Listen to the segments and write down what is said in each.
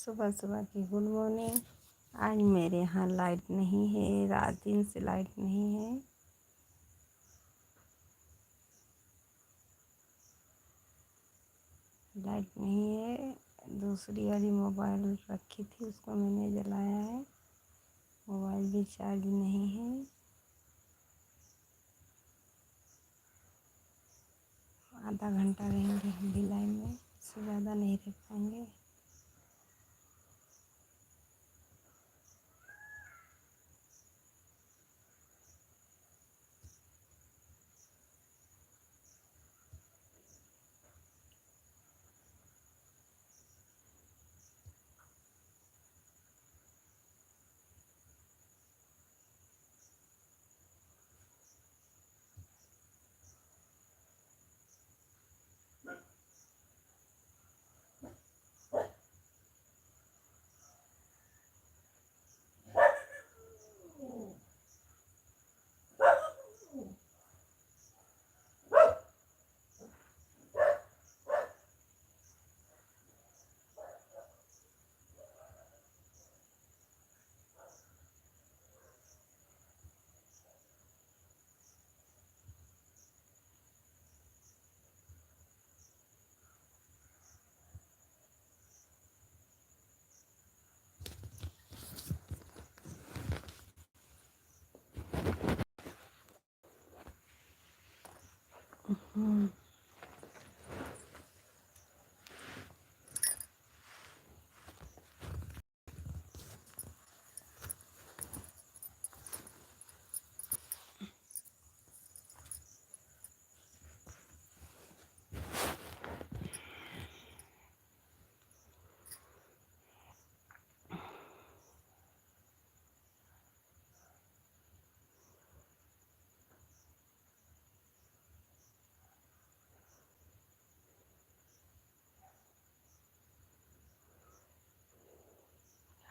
सुबह सुबह की गुड मॉर्निंग। आज मेरे यहाँ लाइट नहीं है, रात दिन से लाइट नहीं है। लाइट नहीं है। दूसरी वाली मोबाइल रखी थी, उसको मैंने जलाया है। मोबाइल भी चार्ज नहीं है। आधा घंटा रहेंगे हम भी लाइन में, इससे ज़्यादा नहीं रह पाएंगे।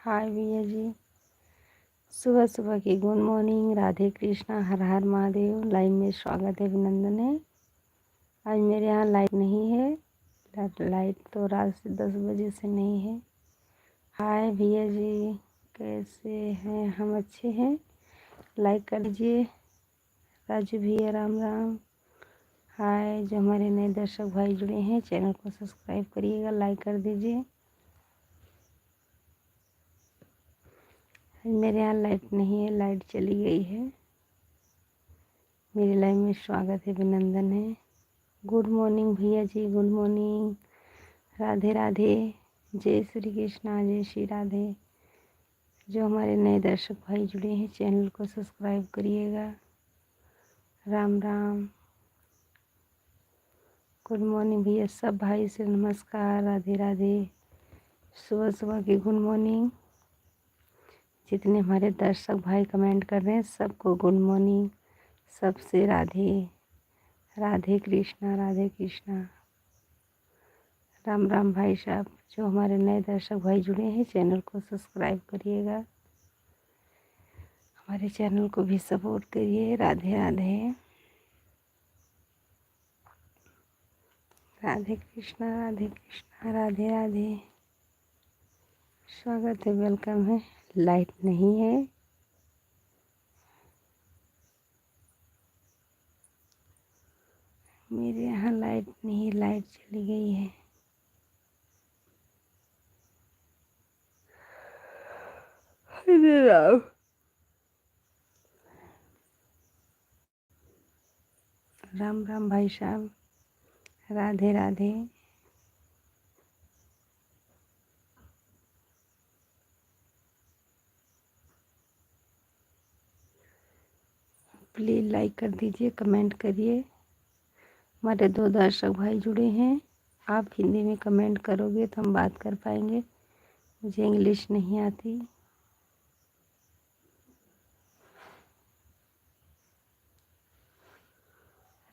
हाय भैया जी, सुबह सुबह की गुड मॉर्निंग। राधे कृष्णा, हर हर महादेव। लाइव में स्वागत है, अभिनंदन है। आज मेरे यहाँ लाइट नहीं है। लाइट तो रात से 10 बजे से नहीं है। हाय भैया जी, कैसे हैं? हम अच्छे हैं। लाइक कर दीजिए। राजू भैया, राम राम। हाय, जो हमारे नए दर्शक भाई जुड़े हैं, चैनल को सब्सक्राइब करिएगा, लाइक कर दीजिए। मेरे यहाँ लाइट नहीं है, लाइट चली गई है। मेरे लाइव में स्वागत है, अभिनंदन है। गुड मॉर्निंग भैया जी, गुड मॉर्निंग। राधे राधे। जय श्री कृष्णा, जय श्री राधे। जो हमारे नए दर्शक भाई जुड़े हैं, चैनल को सब्सक्राइब करिएगा। राम राम। गुड मॉर्निंग भैया, सब भाई से नमस्कार, राधे राधे। सुबह सुबह की गुड मॉर्निंग। जितने हमारे दर्शक भाई कमेंट कर रहे हैं, सबको गुड मॉर्निंग। सबसे राधे राधे कृष्णा, राधे कृष्णा। राम राम भाई साहब। जो हमारे नए दर्शक भाई जुड़े हैं, चैनल को सब्सक्राइब करिएगा, हमारे चैनल को भी सपोर्ट करिए। राधे राधे। राधे कृष्णा, राधे कृष्णा, राधे राधे। स्वागत है, वेलकम है। लाइट नहीं है। मेरे यहाँ लाइट नहीं, लाइट चली गई है। हरे राम। राम राम भाई साहब, राधे राधे। प्लीज़ लाइक कर दीजिए, कमेंट करिए। हमारे 2 दर्शक भाई जुड़े हैं। आप हिंदी में कमेंट करोगे तो हम बात कर पाएंगे। मुझे इंग्लिश नहीं आती।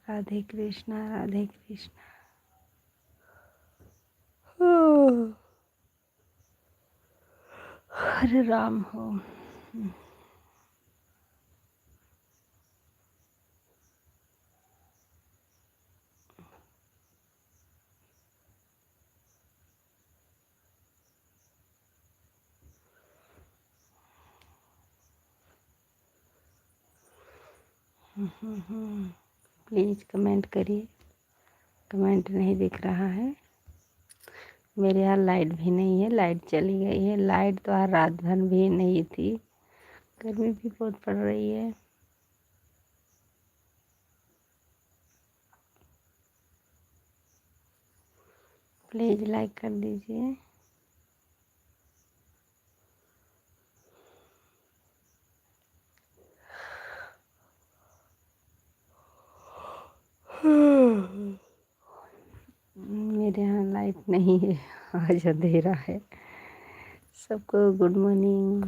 राधे कृष्णा, राधे कृष्णा। हरे राम हो। प्लीज़ कमेंट करिए। कमेंट नहीं दिख रहा है। मेरे यहाँ लाइट भी नहीं है, लाइट चली गई है। लाइट तो आज रात भर भी नहीं थी। गर्मी भी बहुत पड़ रही है। प्लीज़ लाइक कर दीजिए। मेरे यहाँ लाइट नहीं है, आज अंधेरा है। सबको गुड मॉर्निंग।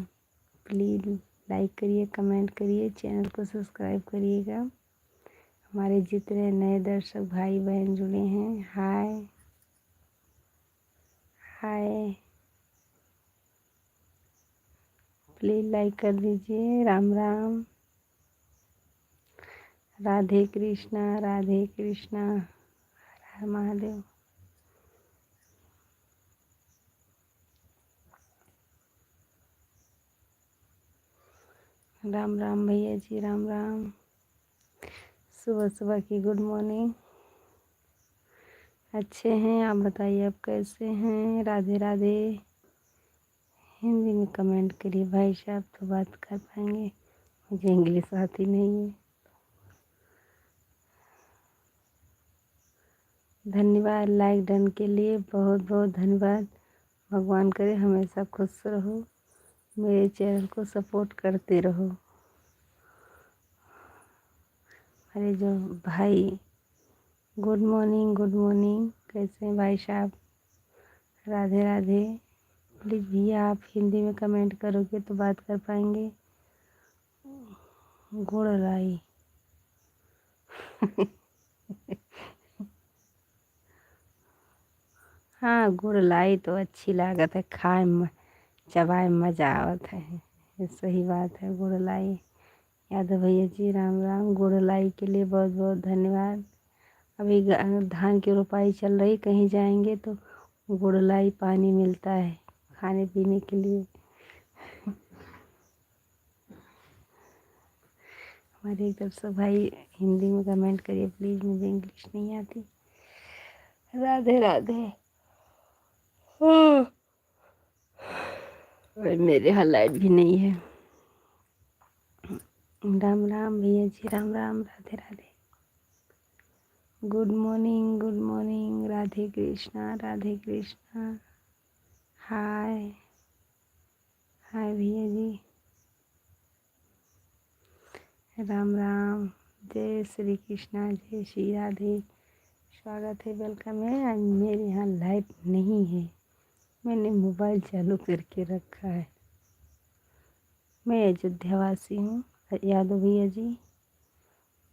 प्लीज़ लाइक करिए, कमेंट करिए, चैनल को सब्सक्राइब करिएगा। हमारे जितने नए दर्शक भाई बहन जुड़े हैं, हाय हाय। प्लीज़ लाइक कर दीजिए। राम राम, राधे कृष्णा, राधे कृष्णा, हर हर महादेव। राम राम भैया जी, राम राम। सुबह सुबह की गुड मॉर्निंग। अच्छे हैं, आप बताइए आप कैसे हैं? राधे राधे। हिंदी में कमेंट करिए भाई साहब, तो बात कर पाएंगे। मुझे इंग्लिश आती नहीं है। धन्यवाद लाइक डन के लिए, बहुत बहुत धन्यवाद। भगवान करे हमेशा खुश रहो, मेरे चैनल को सपोर्ट करते रहो। अरे जो भाई, गुड मॉर्निंग गुड मॉर्निंग, कैसे हैं भाई साहब? राधे राधे। प्लीज़ भैया आप हिंदी में कमेंट करोगे तो बात कर पाएंगे। गुड़ लाई हाँ, गुड़ लाई तो अच्छी लागत है, खाए में चबाए मज़ा आवत है। ये सही बात है, गुड़ लाई। यादव भैया जी राम राम। गुड़ लाई के लिए बहुत बहुत धन्यवाद। अभी धान की रोपाई चल रही, कहीं जाएंगे तो गुड़ लाई पानी मिलता है खाने पीने के लिए। हमारे एक तरफ से भाई हिंदी में कमेंट करिए प्लीज़, मुझे इंग्लिश नहीं आती। राधे राधे। और मेरे यहाँ लाइट भी नहीं है। राम राम भैया जी, Ram Ram, Radhe Radhe. Good morning good morning, Radhe Krishna Radhe Krishna. Hi hi भैया जी, राम राम। जय श्री कृष्णा, जय श्री राधे। स्वागत है, वेलकम है। आज मेरे यहाँ लाइट नहीं है, मैंने मोबाइल चालू करके रखा है। मैं अयोध्या वासी हूँ यादव भैया जी।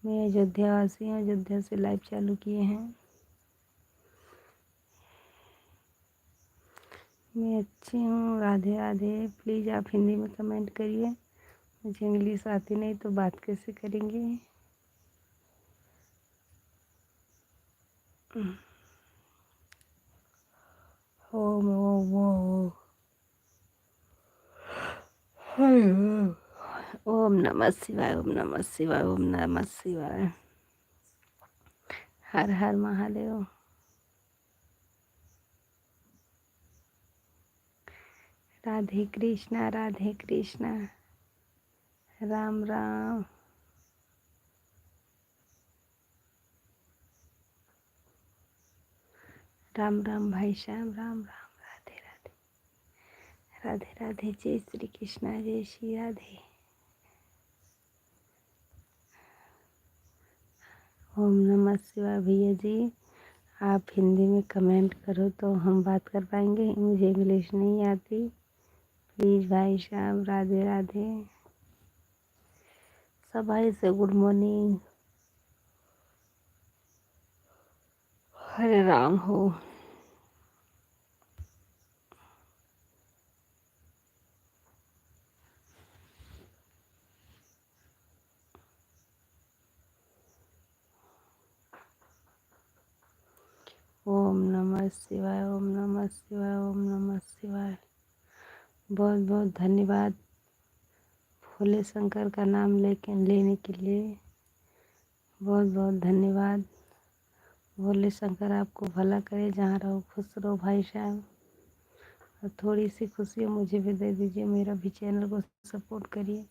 मैं अयोध्या वासी हूँ, अयोध्या से लाइव चालू किए हैं। मैं अच्छी हूँ, राधे राधे। प्लीज़ आप हिंदी में कमेंट करिए, मुझे इंग्लिश आती नहीं तो बात कैसे करेंगे। ओम ओम ओम ओम नमः शिवाय, ओम नमः शिवाय, ओम नमः शिवाय। हर हर महादेव। राधे कृष्णा राधे कृष्णा, राम राम। राम राम भाई साहब, राम राम, राधे राधे। राधे राधे, जय श्री कृष्णा, जय श्री राधे। ओम नमः शिवाय भैया जी, आप हिंदी में कमेंट करो तो हम बात कर पाएंगे, मुझे इंग्लिश नहीं आती। प्लीज़ भाई साहब, राधे राधे। सब भाई से गुड मॉर्निंग। हरे राम हो। ओम नमः शिवाय, ओम नमः शिवाय, ओम नमः शिवाय। बहुत बहुत धन्यवाद भोले शंकर का नाम लेने के लिए। बहुत बहुत धन्यवाद। भोले शंकर आपको भला करे, जहाँ रहो खुश रहो भाई साहब। और थोड़ी सी खुशी मुझे भी दे दीजिए, मेरा भी चैनल को सपोर्ट करिए।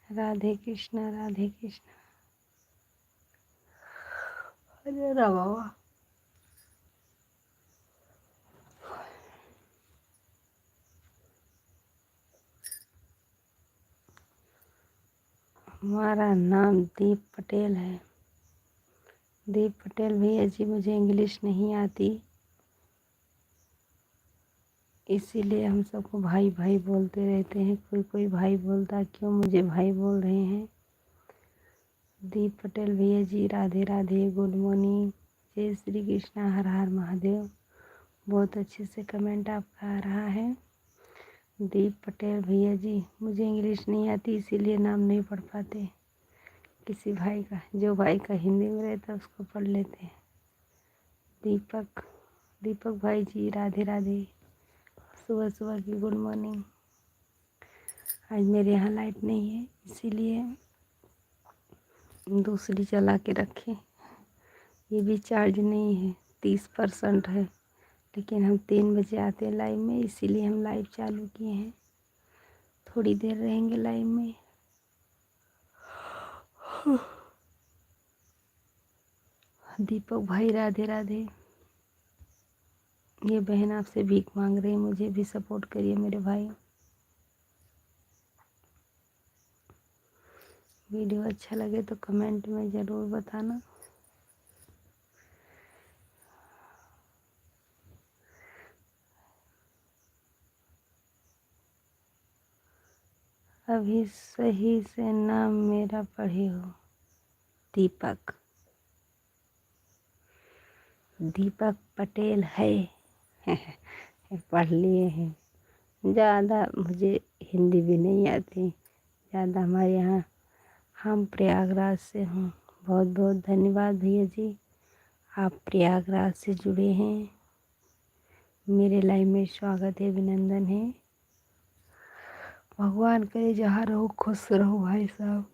राधे कृष्णा राधे कृष्णा। अरे बाबा, हमारा नाम दीप पटेल है। दीप पटेल भैया जी, मुझे इंग्लिश नहीं आती, इसीलिए हम सबको भाई भाई बोलते रहते हैं। कोई कोई भाई बोलता, क्यों मुझे भाई बोल रहे हैं। दीप पटेल भैया जी, राधे राधे, गुड मॉर्निंग, जय श्री कृष्णा, हर हर महादेव। बहुत अच्छे से कमेंट आपका आ रहा है। दीप पटेल भैया जी, मुझे इंग्लिश नहीं आती, इसीलिए नाम नहीं पढ़ पाते। किसी भाई का, जो भाई का हिंदी में रहता है उसको पढ़ लेते हैं। दीपक भाई जी, राधे राधे, सुबह सुबह की गुड मॉर्निंग। आज मेरे यहाँ लाइट नहीं है, इसीलिए दूसरी चला के रखे। ये भी चार्ज नहीं है, 30% है, लेकिन हम 3 बजे आते हैं लाइव में, इसीलिए हम लाइव चालू किए हैं। थोड़ी देर रहेंगे लाइव में। दीपक भाई, राधे राधे। ये बहन आपसे भीख मांग रही है, मुझे भी सपोर्ट करिए मेरे भाई। वीडियो अच्छा लगे तो कमेंट में ज़रूर बताना। अभी सही से नाम मेरा पढ़े हो। दीपक पटेल है। पढ़ लिए हैं। ज़्यादा मुझे हिंदी भी नहीं आती ज़्यादा। हमारे यहाँ, हम प्रयागराज से हूँ। बहुत बहुत धन्यवाद भैया जी, आप प्रयागराज से जुड़े हैं। मेरे लाइव में स्वागत है, अभिनंदन है। भगवान करे जहाँ रहो खुश रहो भाई साहब।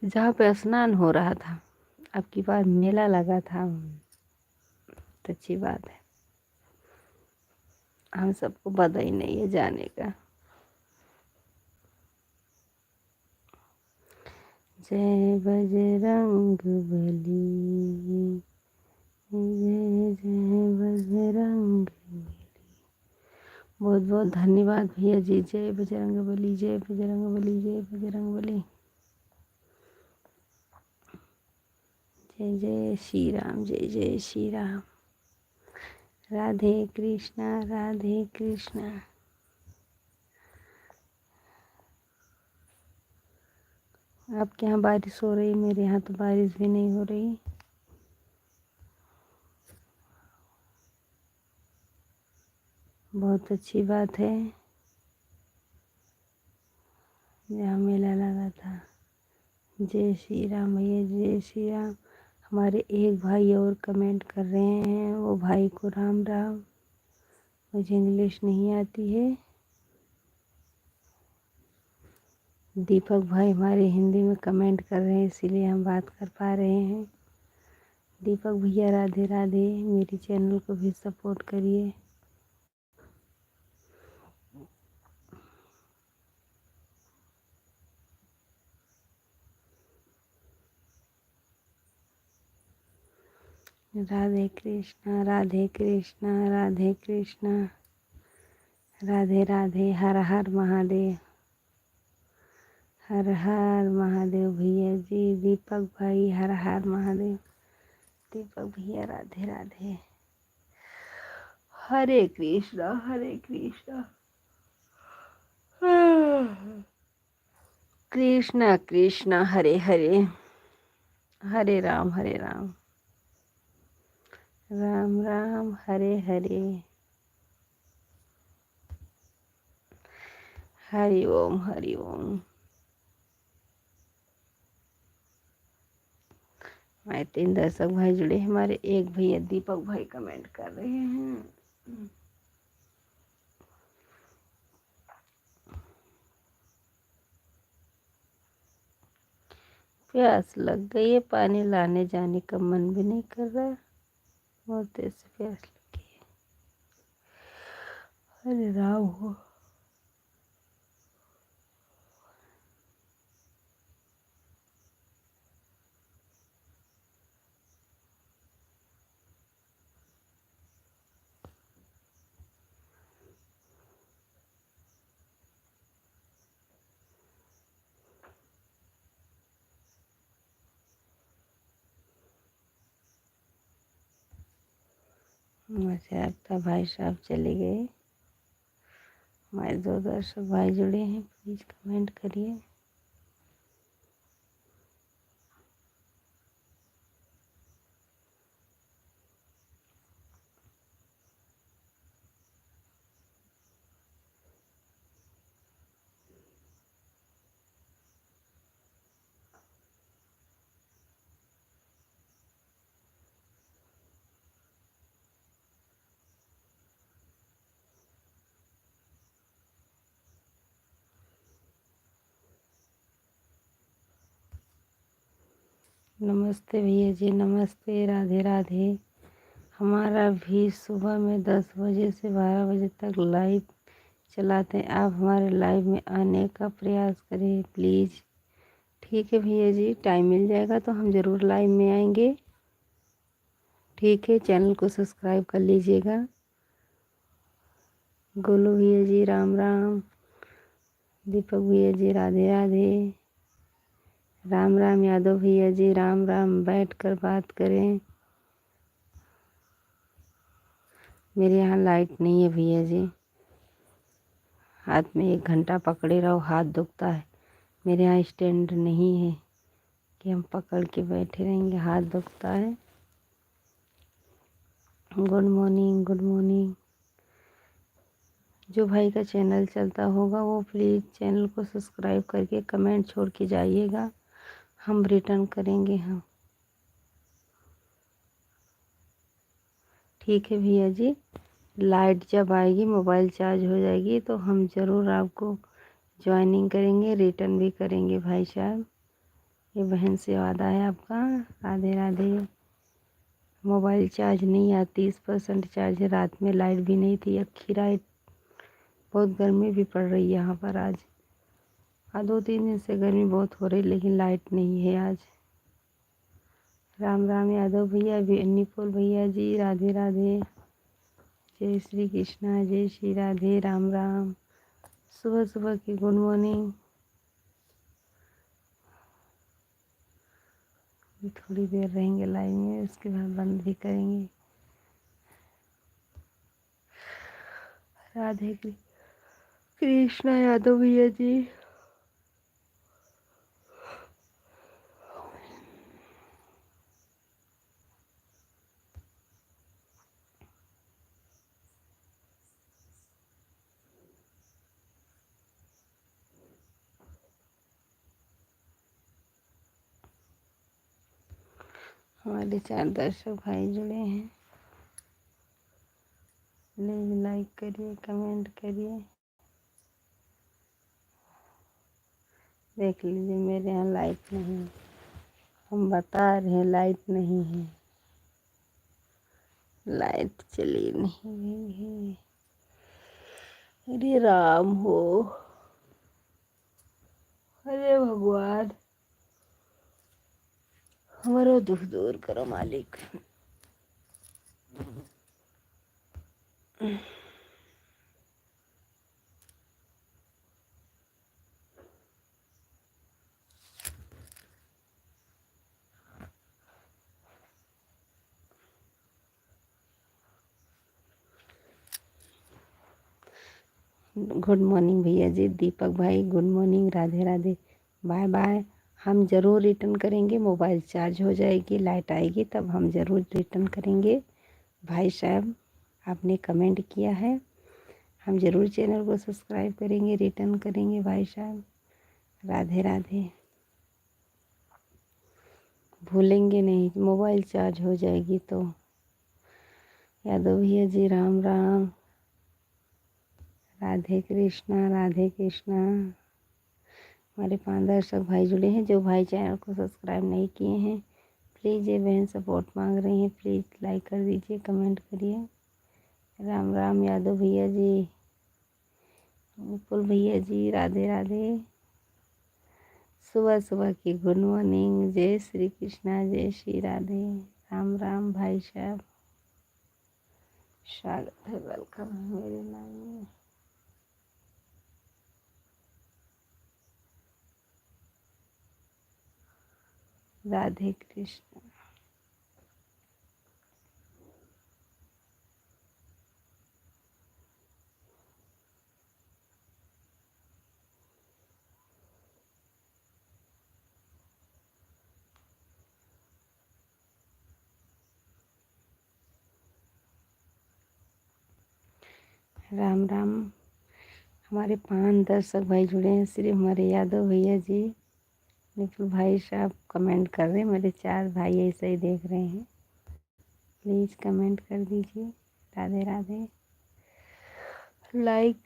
जहाँ पे स्नान हो रहा था, अब की बार मेला लगा था, तो अच्छी बात है। हम सबको बधाई नहीं है जाने का। जय बजरंग बली, जय जय बजरंग बली। बहुत बहुत धन्यवाद भैया जी। जय बजरंग बली, जय बजरंग बली, जय बजरंग बली। जय जय श्री राम, जय जय श्री राम। राधे कृष्णा राधे कृष्णा। आपके यहाँ बारिश हो रही, मेरे यहाँ तो बारिश भी नहीं हो रही। बहुत अच्छी बात है। जहाँ मेला लगा था। जय श्री राम भैया, जय श्री राम। हमारे एक भाई और कमेंट कर रहे हैं, वो भाई को राम राम। मुझे इंग्लिश नहीं आती है। दीपक भाई हमारे हिंदी में कमेंट कर रहे हैं, इसीलिए हम बात कर पा रहे हैं। दीपक भैया राधे राधे, मेरी चैनल को भी सपोर्ट करिए। राधे कृष्णा राधे कृष्णा राधे कृष्णा। राधे राधे, हर हर महादेव, हर हर महादेव भैया जी। दीपक भाई, हर हर महादेव। दीपक भैया राधे राधे। हरे कृष्णा कृष्णा कृष्णा हरे हरे, हरे राम राम राम हरे हरे। हरि ओम हरि ओम। हमारे 3 दर्शक भाई जुड़े, हमारे एक भैया दीपक भाई कमेंट कर रहे हैं। प्यास लग गई है, पानी लाने जाने का मन भी नहीं कर रहा, बहुत तेज से प्यास लगी है। अरे राम हो। मुझे लगता भाई साहब चले गए। हमारे 2 दर्शक भाई जुड़े हैं, प्लीज़ कमेंट करिए। नमस्ते भैया जी, नमस्ते, राधे राधे। हमारा भी सुबह में 10 बजे से 12 बजे तक लाइव चलाते हैं, आप हमारे लाइव में आने का प्रयास करें प्लीज़। ठीक है भैया जी, टाइम मिल जाएगा तो हम ज़रूर लाइव में आएंगे। ठीक है, चैनल को सब्सक्राइब कर लीजिएगा। गोलू भैया जी राम राम, दीपक भैया जी राधे राधे, राम राम यादव भैया जी राम राम। बैठ कर बात करें। मेरे यहाँ लाइट नहीं है भैया जी, हाथ में 1 घंटा पकड़े रहो हाथ दुखता है। मेरे यहाँ स्टैंड नहीं है कि हम पकड़ के बैठे रहेंगे, हाथ दुखता है। Good morning, good morning. जो भाई का चैनल चलता होगा वो प्लीज़ चैनल को सब्सक्राइब करके कमेंट छोड़ के जाइएगा, हम रिटर्न करेंगे हम। ठीक है भैया जी, लाइट जब आएगी मोबाइल चार्ज हो जाएगी तो हम ज़रूर आपको ज्वाइनिंग करेंगे, रिटर्न भी करेंगे भाई साहब। ये बहन से वादा है आपका। राधे राधे। मोबाइल चार्ज नहीं है, 30% चार्ज है, रात में लाइट भी नहीं थी, अक्खी रात। बहुत गर्मी भी पड़ रही है यहाँ पर आज। हाँ, 2-3 दिन से गर्मी बहुत हो रही, लेकिन लाइट नहीं है आज। राम राम यादव भैया, निपुल भैया जी राधे राधे। जय श्री कृष्णा, जय श्री राधे, राम राम। सुबह सुबह की गुड मॉर्निंग। थोड़ी देर रहेंगे लाइव में, उसके बाद बंद भी करेंगे। राधे कृष्णा यादव भैया जी। हमारे 4 दर्शक भाई जुड़े हैं, प्लीज़ लाइक करिए, कमेंट करिए। देख लीजिए मेरे यहाँ लाइट नहीं है, हम बता रहे हैं लाइट नहीं है, लाइट चली नहीं गई है। अरे राम हो, अरे भगवान, हमारा दुख दूर करो मालिक। गुड मॉर्निंग भैया जी, दीपक भाई good morning, Radhe Radhe, bye bye. हम ज़रूर रिटर्न करेंगे, मोबाइल चार्ज हो जाएगी, लाइट आएगी तब हम ज़रूर रिटर्न करेंगे। भाई साहब आपने कमेंट किया है, हम ज़रूर चैनल को सब्सक्राइब करेंगे, रिटर्न करेंगे भाई साहब। राधे राधे। भूलेंगे नहीं, मोबाइल चार्ज हो जाएगी तो। यादव भैया जी राम राम। राधे कृष्णा, राधे कृष्णा। हमारे 5 दर्शक भाई जुड़े हैं। जो भाई चैनल को सब्सक्राइब नहीं किए हैं प्लीज़, ये बहन सपोर्ट मांग रही हैं, प्लीज़ लाइक कर दीजिए, कमेंट करिए। राम राम यादव भैया जी, विपुल भैया जी, राधे राधे। सुबह सुबह की गुड मॉर्निंग, जय श्री कृष्णा, जय श्री राधे। राम राम भाई साहब, स्वागत है, वेलकम है मेरे लाइव में। राधे कृष्ण। राम राम। हमारे 5 दर्शक भाई जुड़े हैं, सिर्फ हमारे यादव भैया जी, निखिल भाई साहब कमेंट कर रहे हैं। मेरे 4 भाई ऐसे ही देख रहे हैं, प्लीज़ कमेंट कर दीजिए। राधे राधे, लाइक।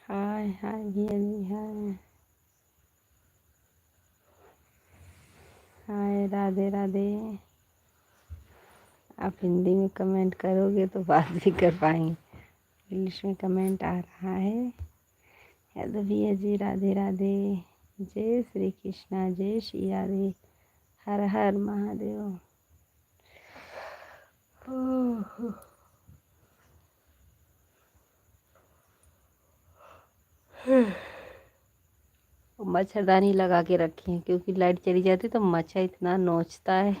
हाय हाय भैया जी, हाय हाय, राधे राधे। आप हिंदी में कमेंट करोगे तो बात भी कर पाएंगे। इंग्लिश में कमेंट आ रहा है। यादव भैया जी, राधे राधे, जय श्री कृष्णा, जय श्री राधे, हर हर महादेव। मच्छरदानी लगा के रखी है क्योंकि लाइट चली जाती तो मच्छर इतना नोचता है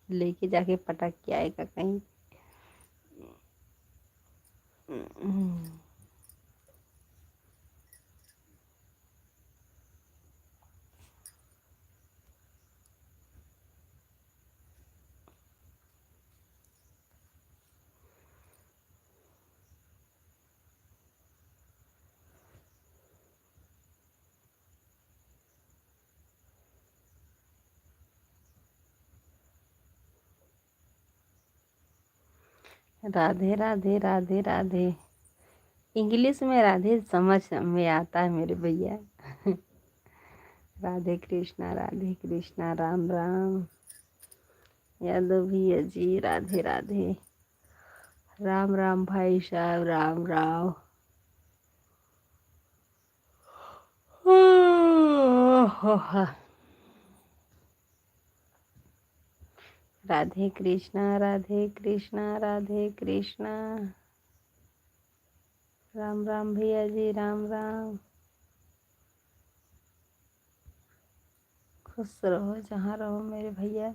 लेके जाके पटक के आएगा कहीं। राधे राधे, राधे राधे। इंग्लिश में राधे समझ में आता है मेरे भैया। राधे कृष्णा, राम राम। यादव भैया जी, राधे राधे, राम राम भाई साहब, राम राम। राधे कृष्णा, राधे कृष्णा, राधे कृष्णा। राम राम भैया जी, राम राम। खुश रहो जहाँ रहो मेरे भैया,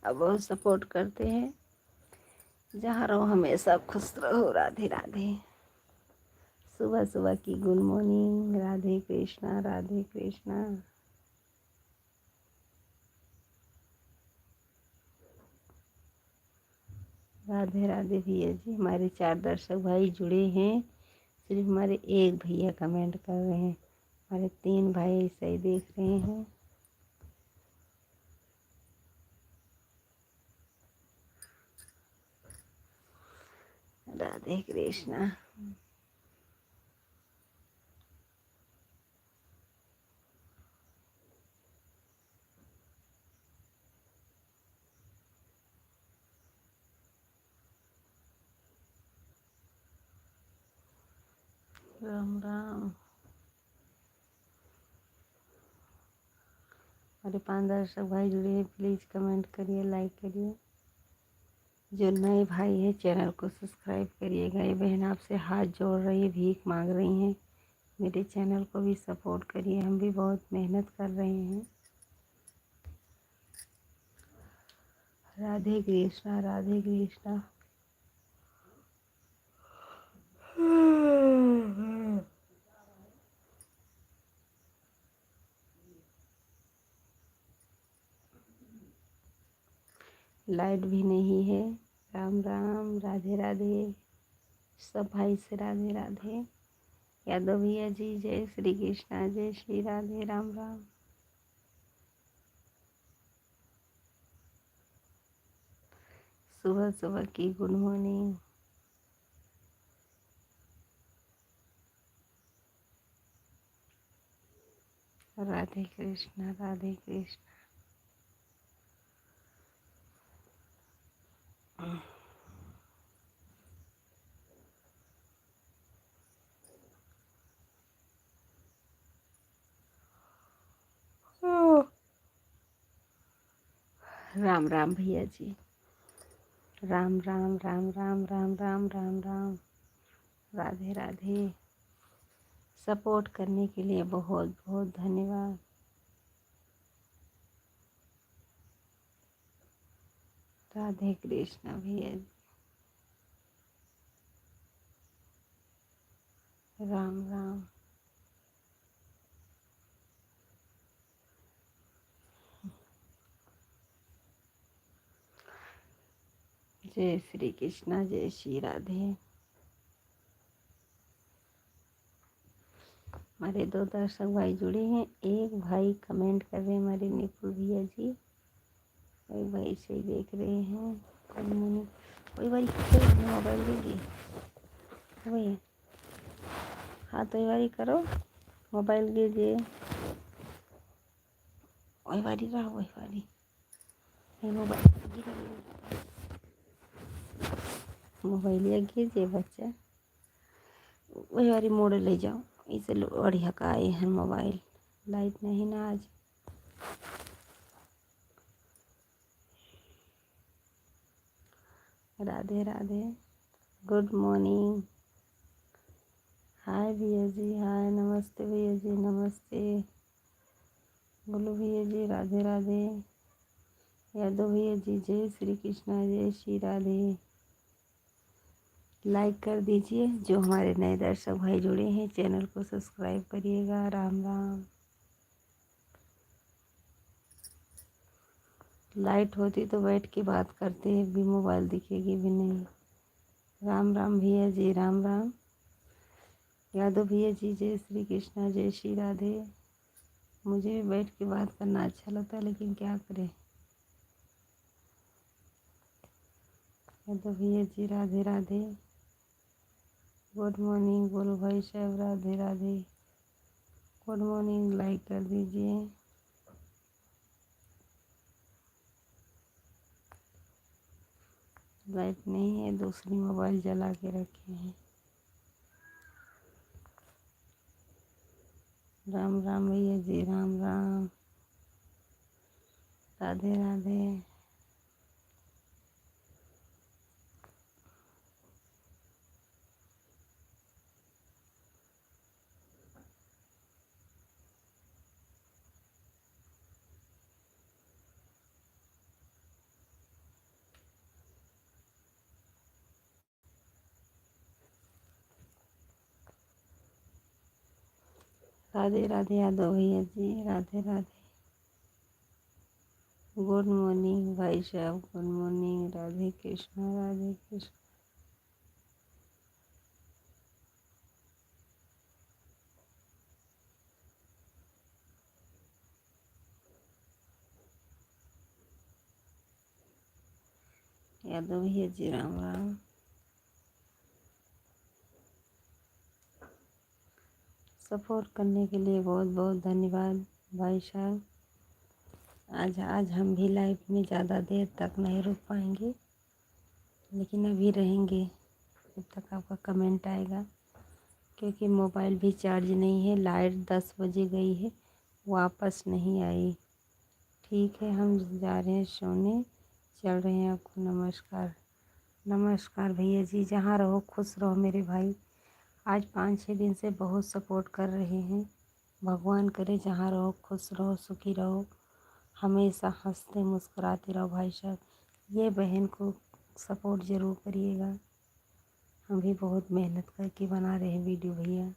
अब बहुत सपोर्ट करते हैं। जहाँ रहो हमेशा खुश रहो। राधे राधे। सुबह सुबह की गुड मॉर्निंग। राधे कृष्णा, राधे कृष्णा। राधे राधे भैया जी। हमारे 4 दर्शक भाई जुड़े हैं, सिर्फ हमारे एक भैया कमेंट कर रहे हैं। हमारे 3 भाई ऐसे ही देख रहे हैं। राधे कृष्णा। राम राम। हमारे 5 दर्शक भाई जुड़े हैं, प्लीज़ कमेंट करिए, लाइक करिए। जो नए भाई हैं चैनल को सब्सक्राइब करिएगा। ये बहन आपसे हाथ जोड़ रही है, भीख मांग रही हैं, मेरे चैनल को भी सपोर्ट करिए, हम भी बहुत मेहनत कर रहे हैं। राधे कृष्णा, राधे कृष्णा। लाइट भी नहीं है। राम राम, राधे राधे, सब भाई से राधे राधे। यादव भैया जी, जय श्री कृष्णा, जय श्री राधे, राम राम। सुबह सुबह की गुड मॉर्निंग। राधे कृष्णा राधे कृष्णा। राम राम भैया जी। राम राम राम राम राम राम राम राम। राधे राधे। सपोर्ट करने के लिए बहुत बहुत धन्यवाद। राधे कृष्णा भैया जी। राम राम। जय श्री कृष्णा जय श्री राधे। हमारे 2 दर्शक भाई जुड़े हैं। एक भाई कमेंट कर रहे हैं हमारे निपुल भैया जी। एक भाई से देख रहे हैं। कोई भाई मोबाइल दीजिए भैया। हाँ तो ये करो, मोबाइल दीजिए। वही वाली रहा वही वाली मोबाइल या कीजिए बच्चा। वही वाली मोड़ ले जाओ। इसे बढ़िया का आए हैं मोबाइल। लाइट नहीं ना आज। Radhe Radhe. Good morning. Hi भैया जी। हाय नमस्ते भैया जी। नमस्ते। बोलो भैया जी राधे राधे। यादव भैया जी जय श्री कृष्णा जय श्री राधे। लाइक कर दीजिए। जो हमारे नए दर्शक भाई जुड़े हैं चैनल को सब्सक्राइब करिएगा। राम राम। लाइट होती तो बैठ के बात करते, भी मोबाइल दिखेगी भी नहीं। राम राम भैया जी। राम राम। यादव भैया जी जय श्री कृष्णा जय श्री राधे। मुझे भी बैठ के बात करना अच्छा लगता है लेकिन क्या करें। यादव भैया जी राधे राधे। गुड मॉर्निंग बोलो भाई साहब। Radhe Radhe. Good morning. Like कर दीजिए। लाइट नहीं है, दूसरी मोबाइल जला के रखे हैं। राम राम भैया जी। राम राम। राधे राधे। राधे राधे यादव भैया जी। राधे राधे। गुड मॉर्निंग भाई साहब। Good morning. राधे कृष्णा राधे कृष्णा। यादव भैया जी राम राम। सपोर्ट करने के लिए बहुत बहुत धन्यवाद भाई साहब। आज हम भी लाइव में ज़्यादा देर तक नहीं रुक पाएंगे, लेकिन अभी रहेंगे जब तक आपका कमेंट आएगा, क्योंकि मोबाइल भी चार्ज नहीं है। लाइट 10 बजे गई है, वापस नहीं आई। ठीक है, हम जा रहे हैं सोने। चल रहे हैं। आपको नमस्कार। नमस्कार भैया जी। जहाँ रहो खुश रहो मेरे भाई। आज 5-6 दिन से बहुत सपोर्ट कर रहे हैं। भगवान करे जहाँ रहो खुश रहो सुखी रहो। हमेशा हंसते मुस्कुराते रहो भाई साहब। ये बहन को सपोर्ट ज़रूर करिएगा। हम भी बहुत मेहनत करके बना रहे हैं वीडियो भैया।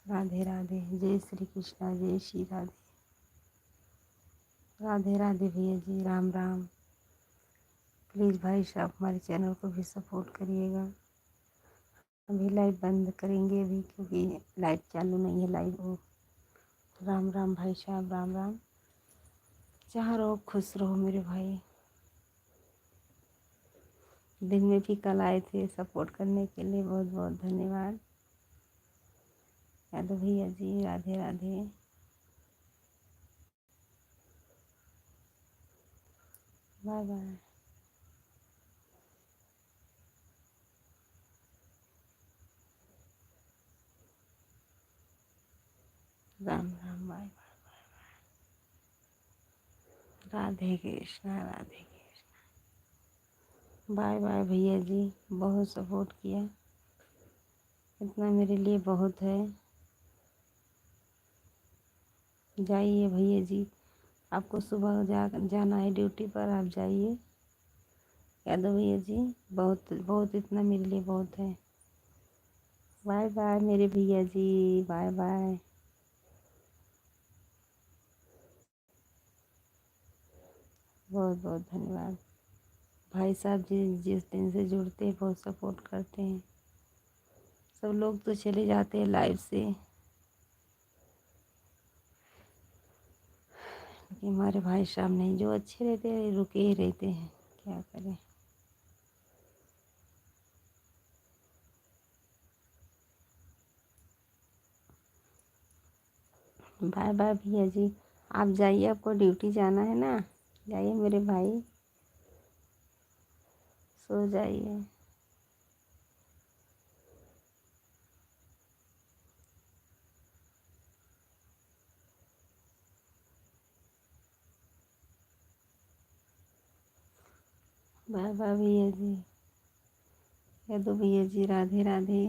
राधे राधे। जय श्री कृष्णा जय श्री राधे। राधे राधे भैया जी। राम राम। प्लीज़ भाई साहब हमारे चैनल को भी सपोर्ट करिएगा। अभी लाइव बंद करेंगे अभी, क्योंकि लाइट चालू नहीं है। लाइव हो। राम राम भाई साहब। राम राम। जहाँ रहो खुश रहो मेरे भाई। दिन में भी कल आए थे सपोर्ट करने के लिए, बहुत बहुत धन्यवाद। यादव भैया जी Radhe Radhe. Bye bye. Ram Ram. Bye bye. Radhe Krishna Radhe Krishna. Bye bye भैया जी, बहुत सपोर्ट किया, इतना मेरे लिए बहुत है। जाइए भैया जी, आपको सुबह जाना है ड्यूटी पर, आप जाइए। यादव भैया जी बहुत बहुत, इतना मेरे लिए बहुत है। बाय बाय मेरे भैया जी, बाय बाय। बहुत बहुत धन्यवाद भाई साहब जी, जिस दिन से जुड़ते हैं बहुत सपोर्ट करते हैं। सब लोग तो चले जाते हैं लाइव से, लेकिन हमारे भाई साहब नहीं, जो अच्छे रहते हैं रुके ही रहते हैं, क्या करें। बाय बाय भैया जी, आप जाइए, आपको ड्यूटी जाना है ना, जाइए मेरे भाई, सो जाइए। बाय बाय भैया जी, यादव भैया जी राधे राधे।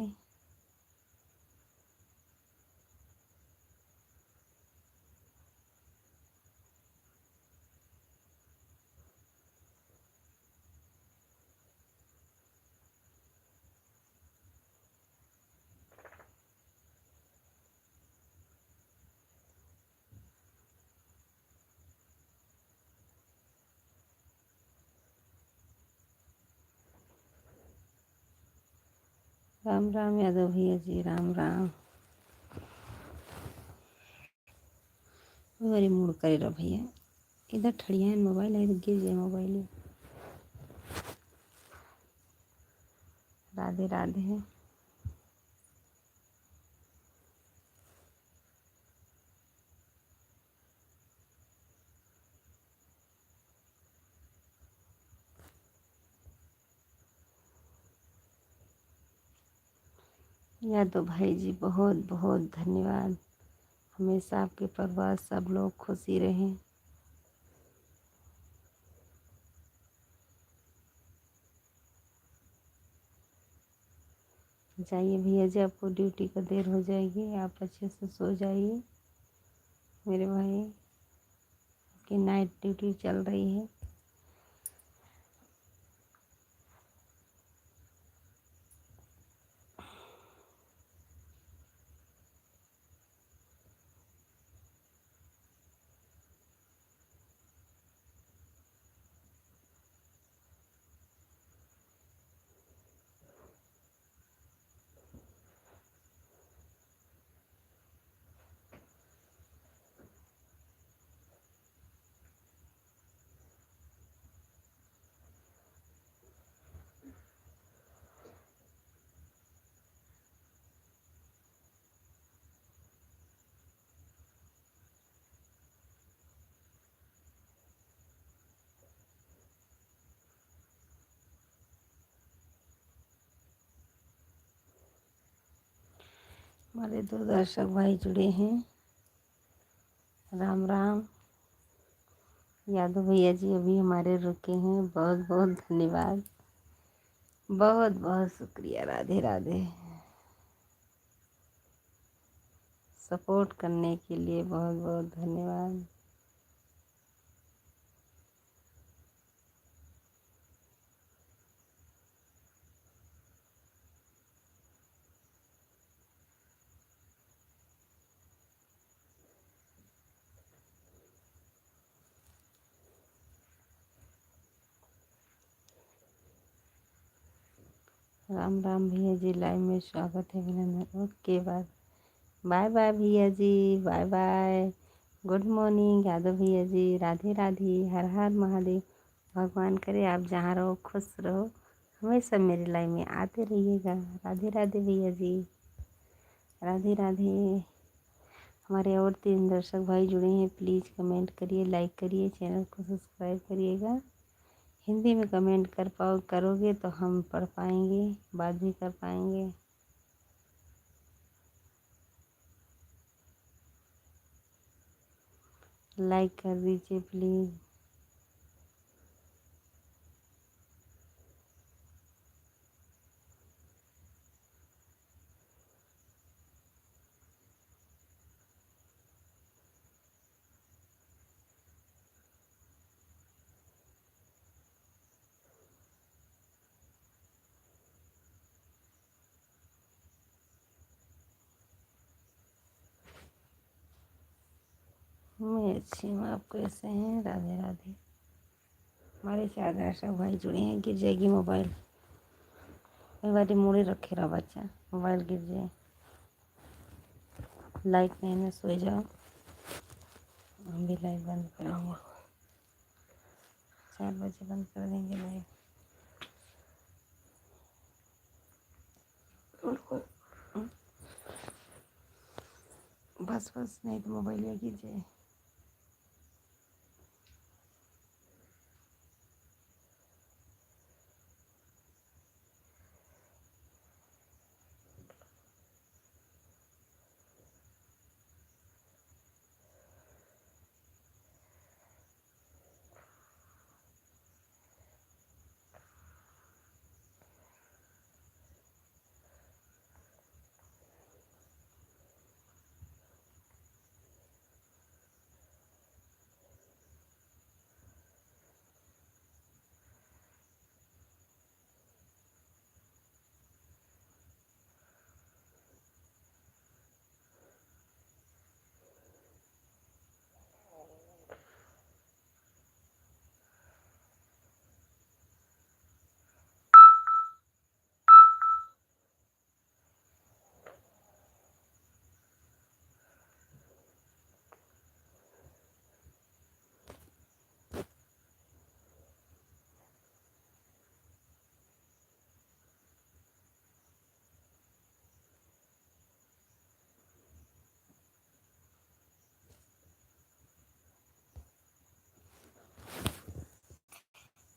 राम राम यादव भैया जी, राम राम। मेरी मूड करे रहा भैया, इधर ठड़िया है मोबाइल है, गिर जाए मोबाइल। राधे राधे। यादव भाई जी बहुत बहुत धन्यवाद, हमेशा आपके परिवार सब लोग खुशी रहें। जाइए भैया जी, आपको ड्यूटी का देर हो जाएगी, आप अच्छे से सो जाइए मेरे भाई, आपकी नाइट ड्यूटी चल रही है। हमारे दो दर्शक भाई जुड़े हैं, राम राम। यादव भैया जी अभी हमारे रुके हैं, बहुत बहुत धन्यवाद, बहुत बहुत शुक्रिया, राधे राधे। सपोर्ट करने के लिए बहुत बहुत धन्यवाद। राम राम भैया जी, लाइव में स्वागत है, अभिनंदन। Okay bye. बाय बाय भैया जी, bye bye. Good morning Yadav भैया जी, राधे राधे, हर हर महादेव। भगवान करे आप जहाँ रहो खुश रहो, हमेशा मेरे लाइव में आते रहिएगा। राधे राधे भैया जी, राधे राधे। हमारे और 3 दर्शक भाई जुड़े हैं, प्लीज़ कमेंट करिए, लाइक करिए, चैनल को सब्सक्राइब करिएगा। हिंदी में कमेंट करोगे तो हम पढ़ पाएंगे, बात भी कर पाएंगे। लाइक कर दीजिए प्लीज़। मैं अच्छी हूँ, आप कैसे हैं? राधे राधे। हमारे 4 दर्शक भाई जुड़े हैं। गिर जाएगी मोबाइल, कई बार मोड़े रखे रहा बच्चा, मोबाइल गिर जाए। लाइट नहीं ना, सो जाओ। हम भी लाइट बंद कराऊंगा, 4 बजे बंद कर देंगे लाइट। बस बस, नहीं तो मोबाइल या गिर जाए।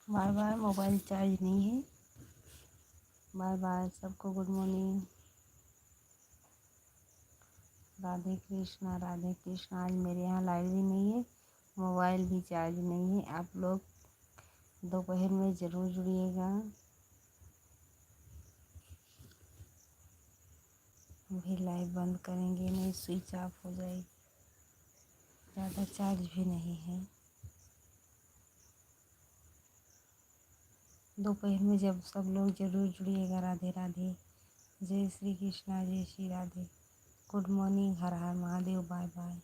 Bye bye. मोबाइल चार्ज नहीं है। बाय बाय सबको, गुड मॉर्निंग। राधे कृष्णा, राधे कृष्णा। आज मेरे यहाँ लाइट भी नहीं है, मोबाइल भी चार्ज नहीं है। आप लोग दोपहर में ज़रूर जुड़िएगा। भी लाइट बंद करेंगे, नहीं स्विच ऑफ हो जाएगी। ज़्यादा चार्ज भी नहीं है। दोपहर में जब सब लोग ज़रूर जुड़िएगा। राधे राधे, जय श्री कृष्णा, जय श्री राधे। गुड मॉर्निंग, हर हर महादेव, बाय बाय।